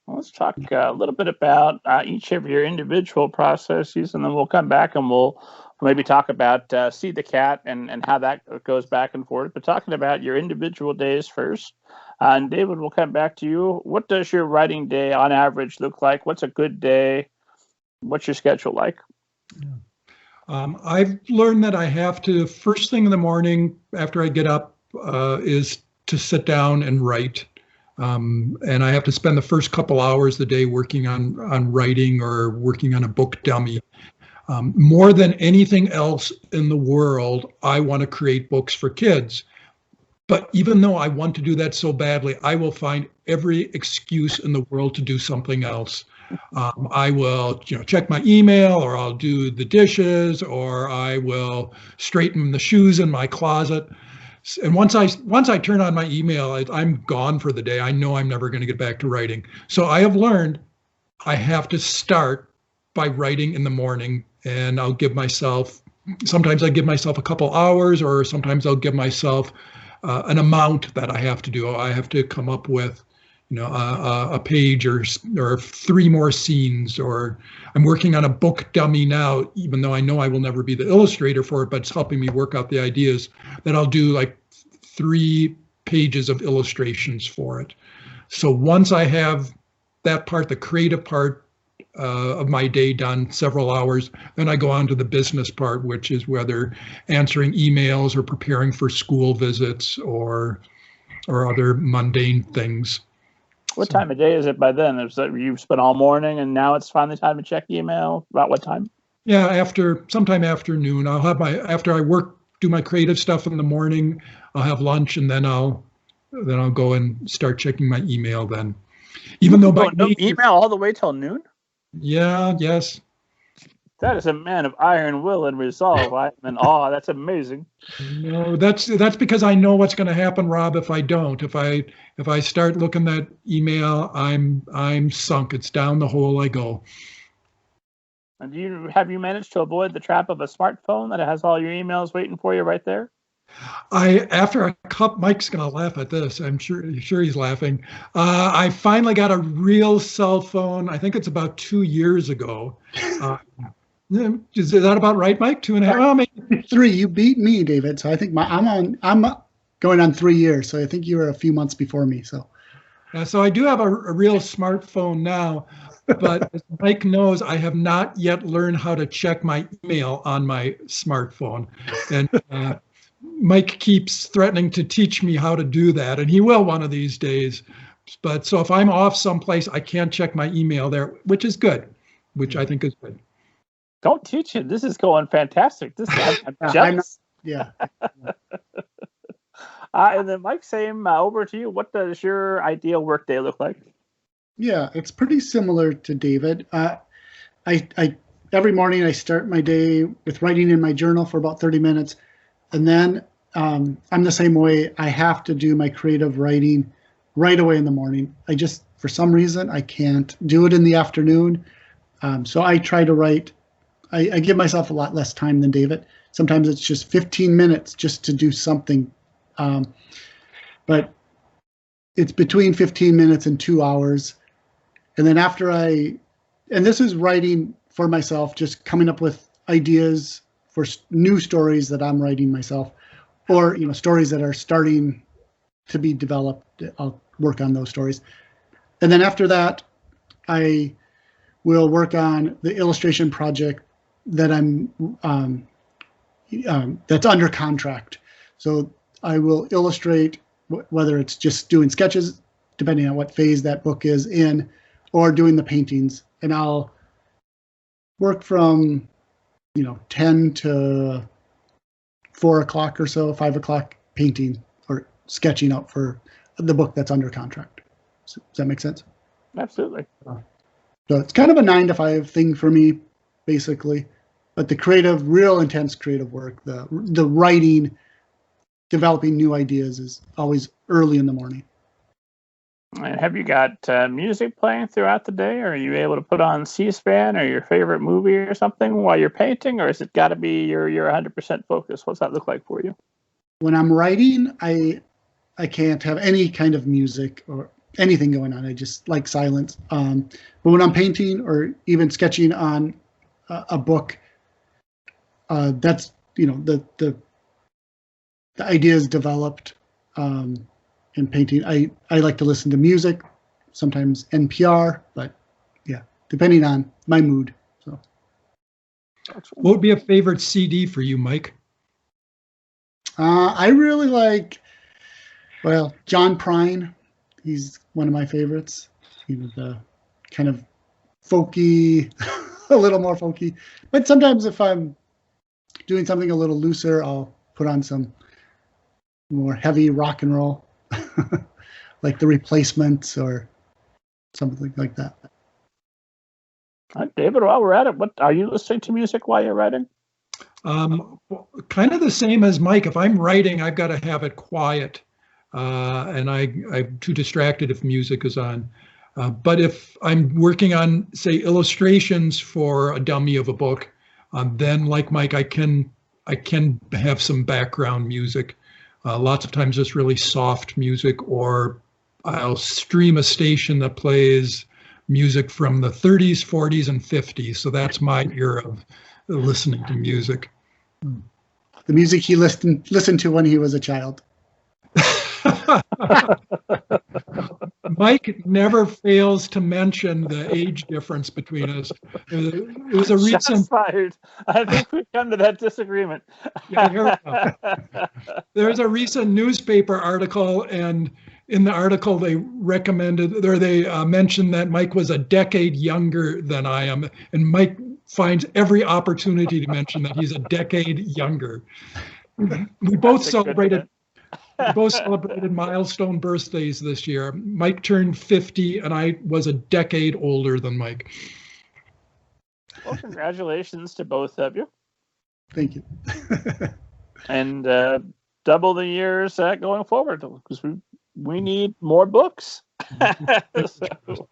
Well, let's talk a little bit about each of your individual processes, and then we'll come back and we'll maybe talk about Seed the Cat and how that goes back and forth. But talking about your individual days first, and David, we'll come back to you. What does your writing day on average look like? What's a good day? What's your schedule like? I've learned that I have to, first thing in the morning after I get up, is to sit down and write. And I have to spend the first couple hours of the day working on writing or working on a book dummy. More than anything else in the world, I want to create books for kids. But even though I want to do that so badly, I will find every excuse in the world to do something else. I will, check my email, or I'll do the dishes, or I will straighten the shoes in my closet. And once I turn on my email, I'm gone for the day. I know I'm never going to get back to writing. So I have learned I have to start by writing in the morning, and I'll give myself, sometimes I give myself a couple hours, or sometimes I'll give myself an amount that I have to do. I have to come up with, a page or 3 more scenes, or I'm working on a book dummy now, even though I know I will never be the illustrator for it, but it's helping me work out the ideas, that I'll do like 3 pages of illustrations for it. So once I have that part, the creative part of my day done, several hours, then I go on to the business part, which is whether answering emails or preparing for school visits or other mundane things. What time of day is it by then? Is that you've spent all morning and now it's finally time to check email? About what time? Yeah, sometime afternoon. I'll have after I do my creative stuff in the morning, I'll have lunch, and then I'll go and start checking my email then. Even though by email all the way till noon? Yeah, yes. That is a man of iron will and resolve. I'm in awe. That's amazing. No, that's because I know what's going to happen, Rob, if I don't. If I start looking at email, I'm sunk. It's down the hole I go. And have you managed to avoid the trap of a smartphone that has all your emails waiting for you right there? Mike's going to laugh at this. I'm sure he's laughing. I finally got a real cell phone. I think it's about 2 years ago. Is that about right, Mike? 2.5? Oh, maybe 3. You beat me, David. So I think I'm going on 3 years. So I think you were a few months before me. So I do have a real smartphone now, but as Mike knows, I have not yet learned how to check my email on my smartphone, and Mike keeps threatening to teach me how to do that, and he will one of these days. But so if I'm off someplace, I can't check my email there, which is good, which I think is good. Don't teach him. This is going fantastic. I'm jealous. Yeah. And then Mike, same over to you. What does your ideal workday look like? Yeah, it's pretty similar to David. Every morning I start my day with writing in my journal for about 30 minutes. And then I'm the same way. I have to do my creative writing right away in the morning. For some reason, I can't do it in the afternoon. So I try to write. I give myself a lot less time than David. Sometimes it's just 15 minutes just to do something. But it's between 15 minutes and 2 hours. And then and this is writing for myself, just coming up with ideas for new stories that I'm writing myself, or stories that are starting to be developed. I'll work on those stories. And then after that, I will work on the illustration project that that's under contract. So I will illustrate, whether it's just doing sketches, depending on what phase that book is in, or doing the paintings. And I'll work from 10 to 4 o'clock or so, 5 o'clock, painting or sketching out for the book that's under contract. Does that make sense? Absolutely. So it's kind of a 9 to 5 thing for me, basically. But the real intense creative work, the writing, developing new ideas is always early in the morning. And have you got music playing throughout the day? Or are you able to put on C-SPAN or your favorite movie or something while you're painting? Or has it got to be your 100% focus? What's that look like for you? When I'm writing, I can't have any kind of music, or anything going on. I just like silence. But when I'm painting or even sketching on a book, that's, the idea is developed in painting. I like to listen to music, sometimes NPR, but yeah, depending on my mood. So, what would be a favorite CD for you, Mike? I really like, John Prine. He's one of my favorites. He was kind of folky, a little more folky. But sometimes if I'm doing something a little looser, I'll put on some more heavy rock and roll, like The Replacements or something like that. David, while we're at it, what are you listening to music while you're writing? Kind of the same as Mike. If I'm writing, I've got to have it quiet, and I'm too distracted if music is on. But if I'm working on, say, illustrations for a dummy of a book, then like Mike, I can have some background music. Lots of times just really soft music, or I'll stream a station that plays music from the 30s, 40s, and 50s. So that's my era of listening to music. The music he listened to when he was a child. Mike never fails to mention the age difference between us. It was a recent. Shots fired. I think we've come to that disagreement. Yeah, here we go. There's a recent newspaper article, and in the article they recommended, or they mentioned that Mike was a decade younger than I am, and Mike finds every opportunity to mention that he's a decade younger. We both celebrated milestone birthdays this year. Mike turned 50 and I was a decade older than Mike. Well, congratulations to both of you. Thank you. And double the years going forward, because we need more books. So,